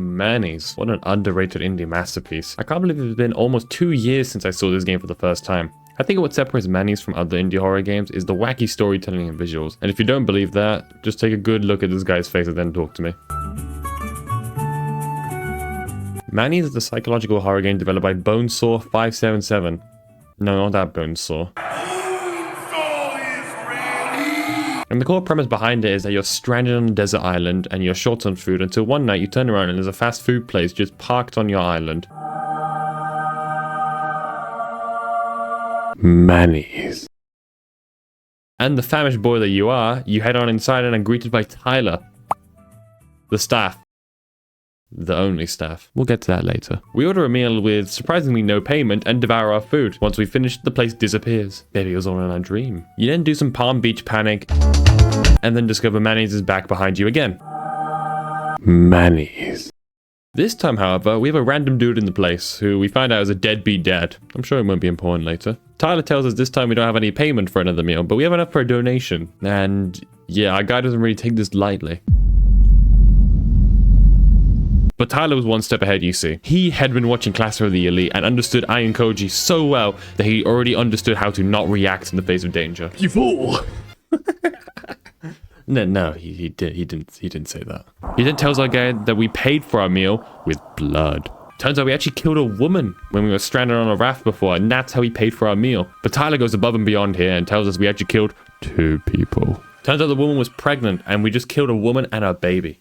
Manny's. What an underrated indie masterpiece. I can't believe it's been almost 2 years since I saw this game for the first time. I think what separates Manny's from other indie horror games is the wacky storytelling and visuals. And if you don't believe that, just take a good look at this guy's face and then talk to me. Manny's is a psychological horror game developed by Bonesaw 577. No, not that Bonesaw. And the core premise behind it is that you're stranded on a desert island and you're short on food until one night you turn around and there's a fast food place just parked on your island. Manny's. And the famished boy that you are, you head on inside and are greeted by Tyler. The staff. The only staff. We'll get to that later. We order a meal with surprisingly no payment and devour our food. Once we finish, the place disappears. Maybe it was all in a dream. You then do some Palm Beach panic and then discover Manny's is back behind you again. Manny's. This time, however, we have a random dude in the place who we find out is a deadbeat dad. I'm sure it won't be important later. Tyler tells us this time we don't have any payment for another meal, but we have enough for a donation. And yeah, our guy doesn't really take this lightly. But Tyler was one step ahead, you see. He had been watching Class of the Elite and understood Iron Koji so well that he already understood how to not react in the face of danger. You fool! No, he didn't say that. He then tells our guy that we paid for our meal with blood. Turns out we actually killed a woman when we were stranded on a raft before, and that's how we paid for our meal. But Tyler goes above and beyond here and tells us we actually killed 2 people. Turns out the woman was pregnant and we just killed a woman and her baby.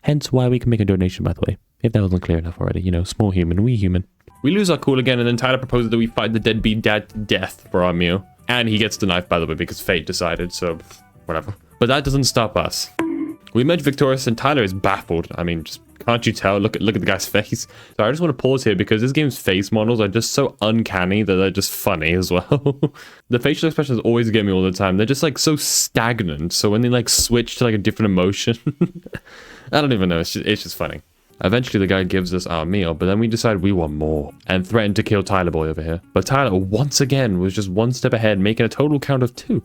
Hence why we can make a donation, by the way. If that wasn't clear enough already. You know, small human, wee human. We lose our cool again, and then Tyler proposes that we fight the deadbeat dad to death for our meal. And he gets the knife, by the way, because fate decided, so whatever. But that doesn't stop us. We emerge victorious, and Tyler is baffled. I mean, just can't you tell? Look at the guy's face. So I just want to pause here because this game's face models are just so uncanny that they're just funny as well. The facial expressions always get me all the time. They're just like so stagnant. So when they like switch to like a different emotion, I don't even know. It's just funny. Eventually the guy gives us our meal, but then we decide we want more and threaten to kill Tyler boy over here. But Tyler once again was just one step ahead, making a total count of 2.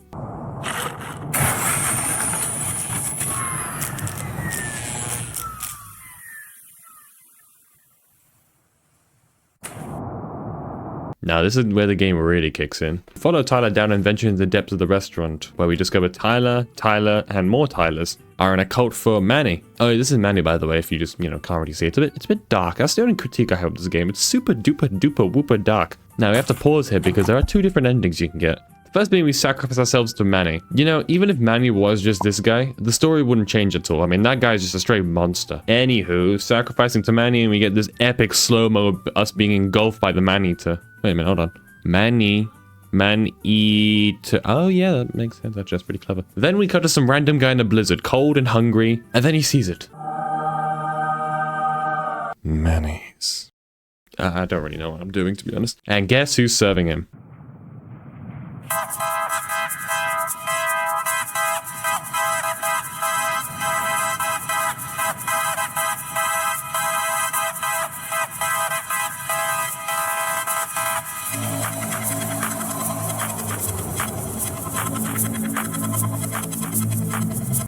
Now this is where the game really kicks in. Follow Tyler down and venture into the depths of the restaurant, where we discover Tyler, and more Tylers are in a cult for Manny. Oh, this is Manny, by the way, if you just, can't really see it. It's a bit dark. That's the only critique I have of this game. It's super duper duper whooper dark. Now we have to pause here because there are 2 different endings you can get. The first being we sacrifice ourselves to Manny. Even if Manny was just this guy, the story wouldn't change at all. I mean, that guy's just a straight monster. Anywho, sacrificing to Manny and we get this epic slow-mo of us being engulfed by the man-eater. Wait a minute, hold on. Man-eater. Oh yeah, that makes sense. That's just pretty clever. Then we cut to some random guy in a blizzard, cold and hungry, and then he sees it. Manny's. I don't really know what I'm doing, to be honest. And guess who's serving him?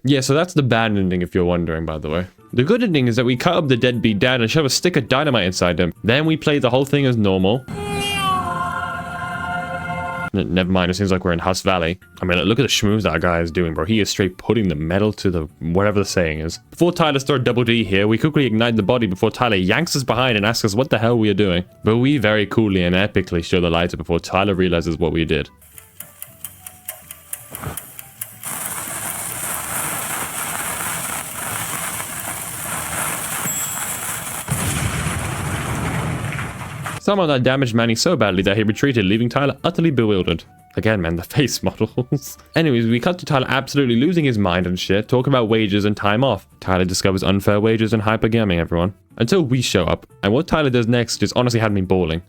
Yeah, so that's the bad ending if you're wondering, by the way. The good ending is that we cut up the deadbeat dad and shove a stick of dynamite inside him. Then we play the whole thing as normal. Never mind, it seems like we're in Huss Valley. I mean, look at the schmooze that guy is doing, bro. He is straight putting the metal to the whatever the saying is. Before Tyler started double D here, we quickly ignite the body before Tyler yanks us behind and asks us what the hell we are doing. But we very coolly and epically show the lighter before Tyler realizes what we did. Somehow that damaged Manny so badly that he retreated, leaving Tyler utterly bewildered. Again, man, the face models. Anyways, we cut to Tyler absolutely losing his mind and shit, talking about wages and time off. Tyler discovers unfair wages and hypergaming everyone. Until we show up, and what Tyler does next just honestly had me bawling.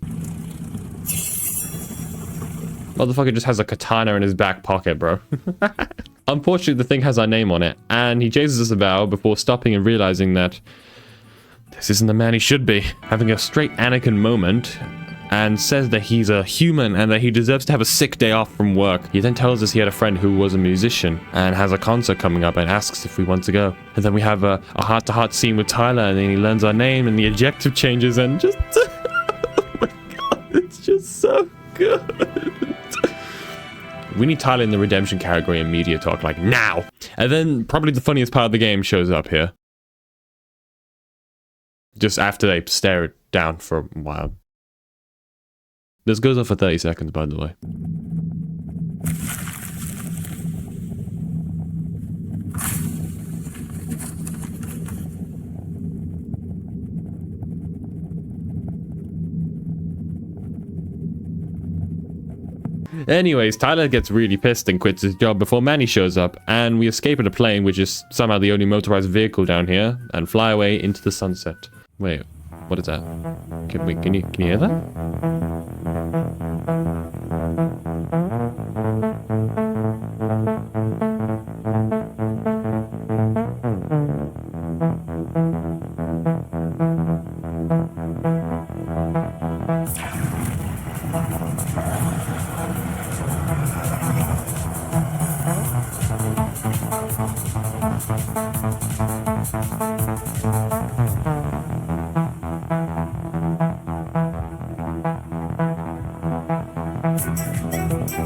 Motherfucker just has a katana in his back pocket, bro. Unfortunately, the thing has our name on it, and he chases us about before stopping and realizing that this isn't the man he should be. Having a straight Anakin moment, and says that he's a human and that he deserves to have a sick day off from work. He then tells us he had a friend who was a musician and has a concert coming up and asks if we want to go. And then we have a heart-to-heart scene with Tyler, and then he learns our name and the adjective changes and just... oh my god, it's just so good. We need Tyler in the redemption category in media talk, like now. And then probably the funniest part of the game shows up here. Just after they stare it down for a while. This goes on for 30 seconds, by the way. Anyways, Tyler gets really pissed and quits his job before Manny shows up, and we escape in a plane, which is somehow the only motorized vehicle down here, and fly away into the sunset. Wait, what is that? Can you hear that?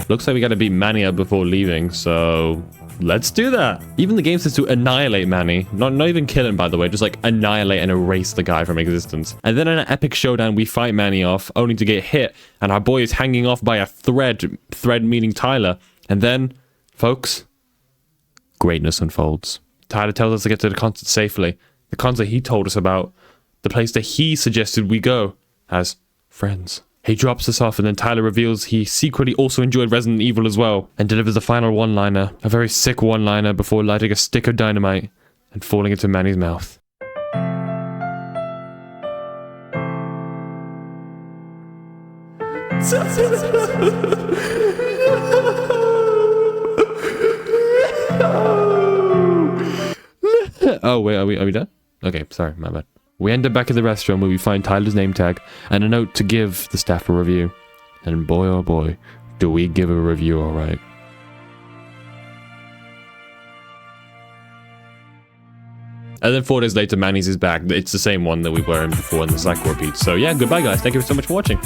Looks like we gotta beat Manny up before leaving, so let's do that. Even the game says to annihilate Manny. Not even kill him, by the way, just like annihilate and erase the guy from existence. And then in an epic showdown, we fight Manny off, only to get hit, and our boy is hanging off by a thread meaning Tyler. And then, folks, greatness unfolds. Tyler tells us to get to the concert safely. The concert he told us about. The place that he suggested we go as friends. He drops us off, and then Tyler reveals he secretly also enjoyed Resident Evil as well, and delivers the final one-liner, a very sick one-liner, before lighting a stick of dynamite and falling into Manny's mouth. Oh wait, are we done? Okay, sorry, my bad. We end up back at the restaurant where we find Tyler's name tag and a note to give the staff a review. And boy oh boy, do we give a review alright. And then 4 days later, Manny's is back. It's the same one that we were in before, and the cycle repeats. So yeah, goodbye guys. Thank you so much for watching.